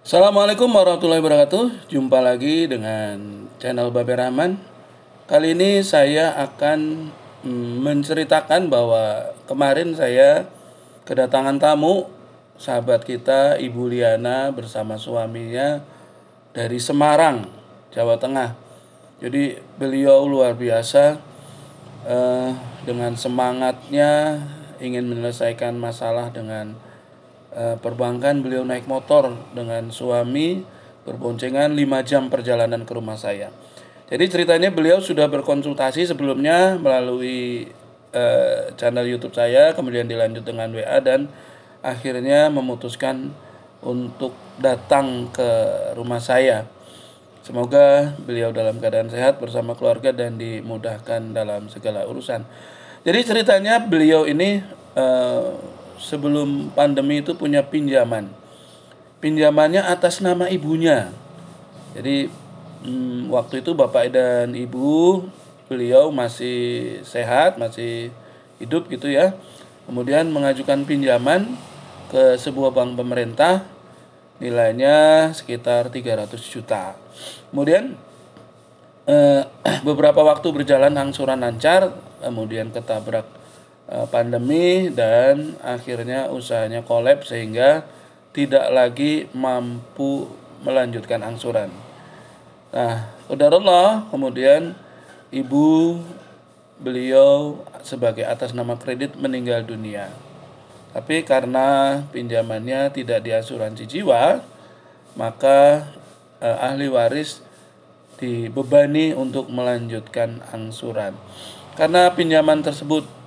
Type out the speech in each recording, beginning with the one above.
Assalamualaikum warahmatullahi wabarakatuh. Jumpa lagi dengan channel Babe Rahman. Kali ini saya akan menceritakan bahwa kemarin saya kedatangan tamu sahabat kita Ibu Liana bersama suaminya dari Semarang, Jawa Tengah. Jadi beliau luar biasa dengan semangatnya ingin menyelesaikan masalah dengan perbankan. Beliau naik motor dengan suami berboncengan 5 jam perjalanan ke rumah saya. Jadi ceritanya beliau sudah berkonsultasi sebelumnya melalui channel YouTube saya, kemudian dilanjut dengan WA dan akhirnya memutuskan untuk datang ke rumah saya. Semoga beliau dalam keadaan sehat bersama keluarga dan dimudahkan dalam segala urusan. Jadi ceritanya beliau ini sebelum pandemi itu punya pinjaman. Pinjamannya atas nama ibunya. Jadi waktu itu bapak dan ibu beliau masih sehat, masih hidup gitu ya. Kemudian mengajukan pinjaman ke sebuah bank pemerintah, nilainya sekitar 300 juta. Kemudian beberapa waktu berjalan angsuran lancar, kemudian ketabrak pandemi dan akhirnya usahanya kolaps sehingga tidak lagi mampu melanjutkan angsuran. Nah, qadarullah kemudian ibu beliau sebagai atas nama kredit meninggal dunia. Tapi karena pinjamannya tidak diasuransi jiwa, maka ahli waris dibebani untuk melanjutkan angsuran. Karena pinjaman tersebut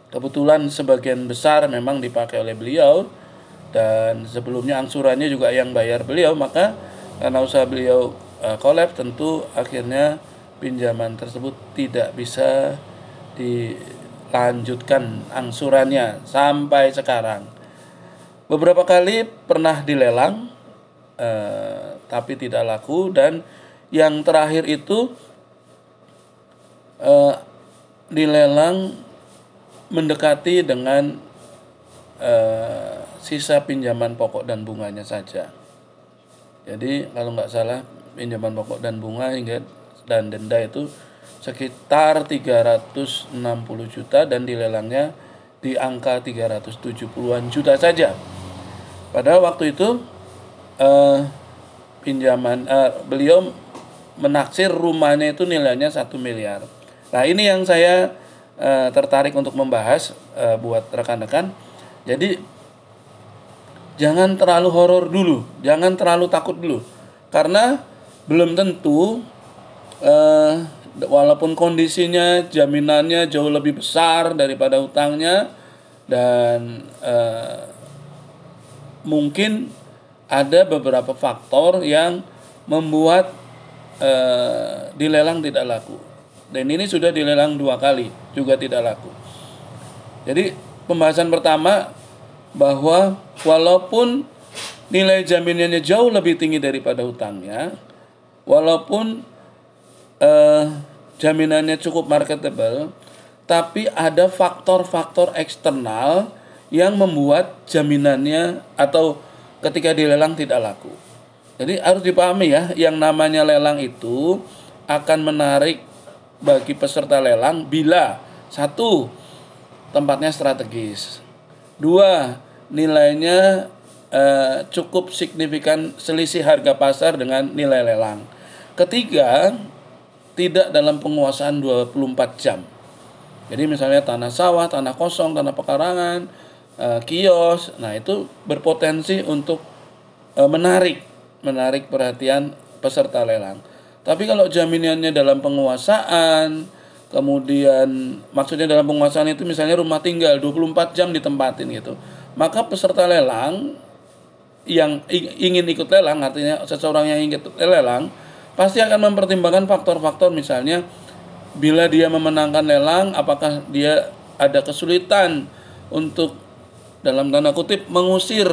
kebetulan sebagian besar memang dipakai oleh beliau dan sebelumnya angsurannya juga yang bayar beliau, maka karena usaha beliau kolaps tentu akhirnya pinjaman tersebut tidak bisa dilanjutkan angsurannya sampai sekarang. Beberapa kali pernah dilelang tapi tidak laku, dan yang terakhir itu dilelang mendekati dengan sisa pinjaman pokok dan bunganya saja. Jadi kalau nggak salah pinjaman pokok dan bunga hingga dan denda itu sekitar 360 juta dan dilelangnya di angka 370-an juta saja. Pada waktu itu beliau menaksir rumahnya itu nilainya 1 miliar. Nah, ini yang saya tertarik untuk membahas buat rekan-rekan. Jadi jangan terlalu horor dulu, jangan terlalu takut dulu, karena belum tentu walaupun kondisinya jaminannya jauh lebih besar daripada hutangnya dan mungkin ada beberapa faktor yang membuat dilelang tidak laku. Dan ini sudah dilelang 2 kali juga tidak laku. Jadi pembahasan pertama bahwa walaupun nilai jaminannya jauh lebih tinggi daripada hutangnya, walaupun jaminannya cukup marketable, tapi ada faktor-faktor eksternal yang membuat jaminannya atau ketika dilelang tidak laku. Jadi harus dipahami ya, yang namanya lelang itu akan menarik bagi peserta lelang bila 1. tempatnya strategis, 2. nilainya cukup signifikan selisih harga pasar dengan nilai lelang, 3. tidak dalam penguasaan 24 jam. Jadi misalnya tanah sawah, tanah kosong, tanah pekarangan, kios, nah itu berpotensi untuk menarik perhatian peserta lelang. Tapi kalau jaminannya dalam penguasaan, kemudian maksudnya dalam penguasaan itu misalnya rumah tinggal 24 jam ditempatin gitu, maka peserta lelang yang ingin ikut lelang, artinya seseorang yang ingin ikut lelang pasti akan mempertimbangkan faktor-faktor, misalnya bila dia memenangkan lelang, apakah dia ada kesulitan untuk dalam tanda kutip mengusir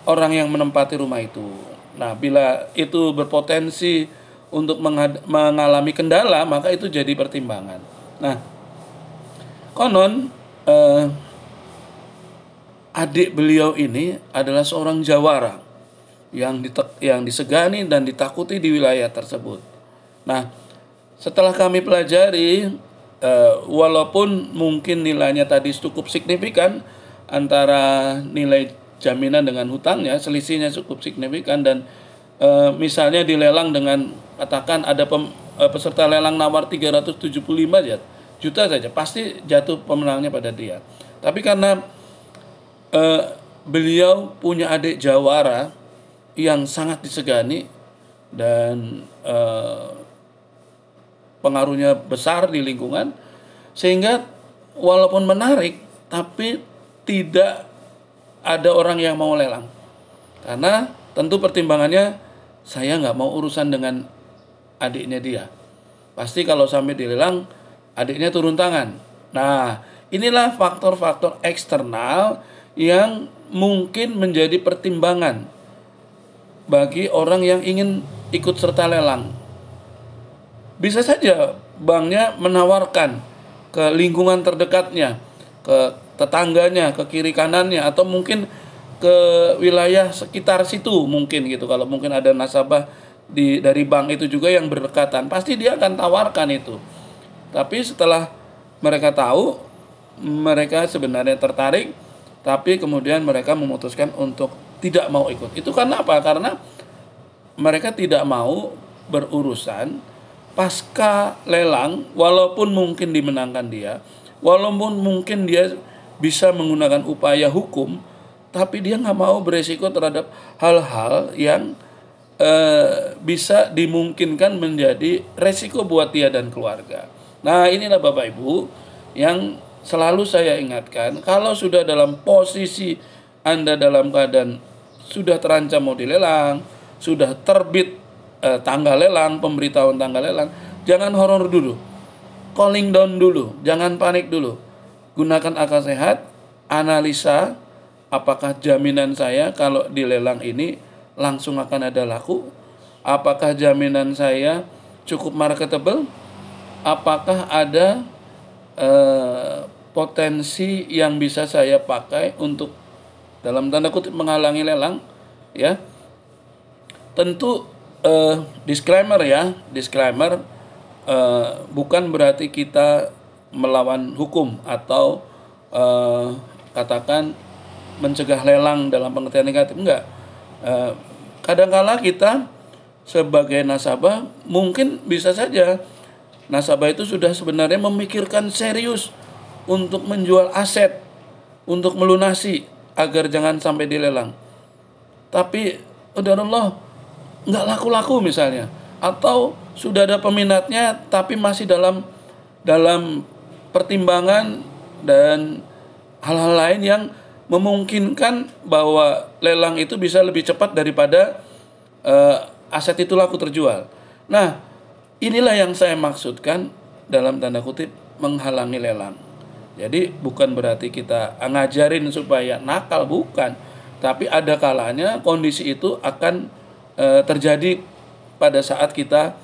orang yang menempati rumah itu. Nah, bila itu berpotensi untuk mengalami kendala, maka itu jadi pertimbangan. Nah, konon adik beliau ini adalah seorang jawara. yang disegani dan ditakuti di wilayah tersebut. Nah, setelah kami pelajari, walaupun mungkin nilainya tadi cukup signifikan antara nilai jaminan dengan hutangnya, selisihnya cukup signifikan, dan misalnya dilelang dengan, katakan ada peserta lelang nawar 375 juta saja, pasti jatuh pemenangnya pada dia. Tapi karena beliau punya adik jawara yang sangat disegani dan pengaruhnya besar di lingkungan, sehingga walaupun menarik tapi tidak ada orang yang mau lelang, karena tentu pertimbangannya, saya nggak mau urusan dengan adiknya dia, pasti kalau sampai dilelang adiknya turun tangan. Nah, inilah faktor-faktor eksternal yang mungkin menjadi pertimbangan bagi orang yang ingin ikut serta lelang. Bisa saja banknya menawarkan ke lingkungan terdekatnya, ke tetangganya, ke kiri kanannya, atau mungkin ke wilayah sekitar situ mungkin gitu. Kalau mungkin ada nasabah dari bank itu juga yang berdekatan, pasti dia akan tawarkan itu. Tapi setelah mereka tahu, mereka sebenarnya tertarik, tapi kemudian mereka memutuskan untuk tidak mau ikut. Itu karena apa? Karena mereka tidak mau berurusan pasca lelang, walaupun mungkin dimenangkan dia, walaupun mungkin dia bisa menggunakan upaya hukum, tapi dia nggak mau beresiko terhadap hal-hal yang bisa dimungkinkan menjadi resiko buat dia dan keluarga. Nah, inilah Bapak Ibu yang selalu saya ingatkan, kalau sudah dalam posisi Anda dalam keadaan sudah terancam mau dilelang, sudah terbit tanggal lelang, pemberitahuan tanggal lelang, jangan horor dulu, calling down dulu, jangan panik dulu. Gunakan akal sehat, analisa apakah jaminan saya kalau dilelang ini langsung akan ada laku, apakah jaminan saya cukup marketable, apakah ada potensi yang bisa saya pakai untuk dalam tanda kutip menghalangi lelang, ya. Tentu disclaimer bukan berarti kita melawan hukum atau katakan mencegah lelang dalam pengertian negatif, enggak. Kadangkala kita sebagai nasabah mungkin bisa saja nasabah itu sudah sebenarnya memikirkan serius untuk menjual aset, untuk melunasi agar jangan sampai dilelang. Tapi qadarullah nggak laku-laku misalnya, atau sudah ada peminatnya tapi masih dalam pertimbangan dan hal-hal lain yang memungkinkan bahwa lelang itu bisa lebih cepat daripada aset itu laku terjual. Nah, inilah yang saya maksudkan dalam tanda kutip menghalangi lelang. Jadi bukan berarti kita ngajarin supaya nakal, bukan. Tapi ada kalanya kondisi itu akan terjadi pada saat kita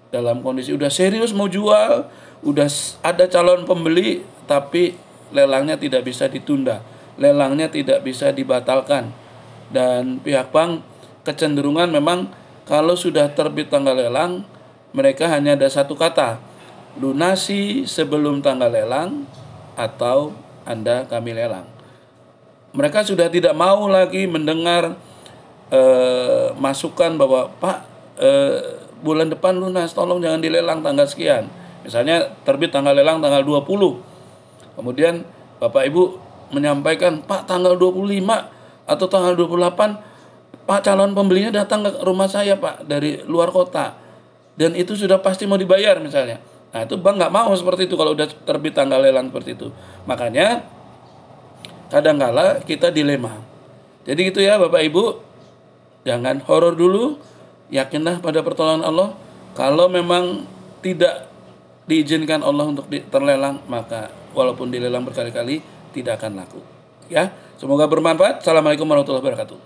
dalam kondisi udah serius mau jual, udah ada calon pembeli, tapi lelangnya tidak bisa ditunda, lelangnya tidak bisa dibatalkan. Dan pihak bank kecenderungan memang kalau sudah terbit tanggal lelang, mereka hanya ada satu kata, lunasi sebelum tanggal lelang atau Anda kami lelang. Mereka sudah tidak mau lagi mendengar masukan bahwa Pak, bulan depan lunas, tolong jangan dilelang tanggal sekian. Misalnya terbit tanggal lelang tanggal 20. Kemudian Bapak Ibu menyampaikan, Pak tanggal 25 atau tanggal 28, Pak calon pembelinya datang ke rumah saya Pak dari luar kota. Dan itu sudah pasti mau dibayar misalnya. Nah itu bank nggak mau seperti itu kalau udah terbit tanggal lelang seperti itu. Makanya kadangkala kita dilema. Jadi gitu ya Bapak Ibu, jangan horor dulu, yakinlah pada pertolongan Allah. Kalau memang tidak diizinkan Allah untuk terlelang, maka walaupun dilelang berkali-kali tidak akan laku. Ya, semoga bermanfaat. Assalamualaikum warahmatullahi wabarakatuh.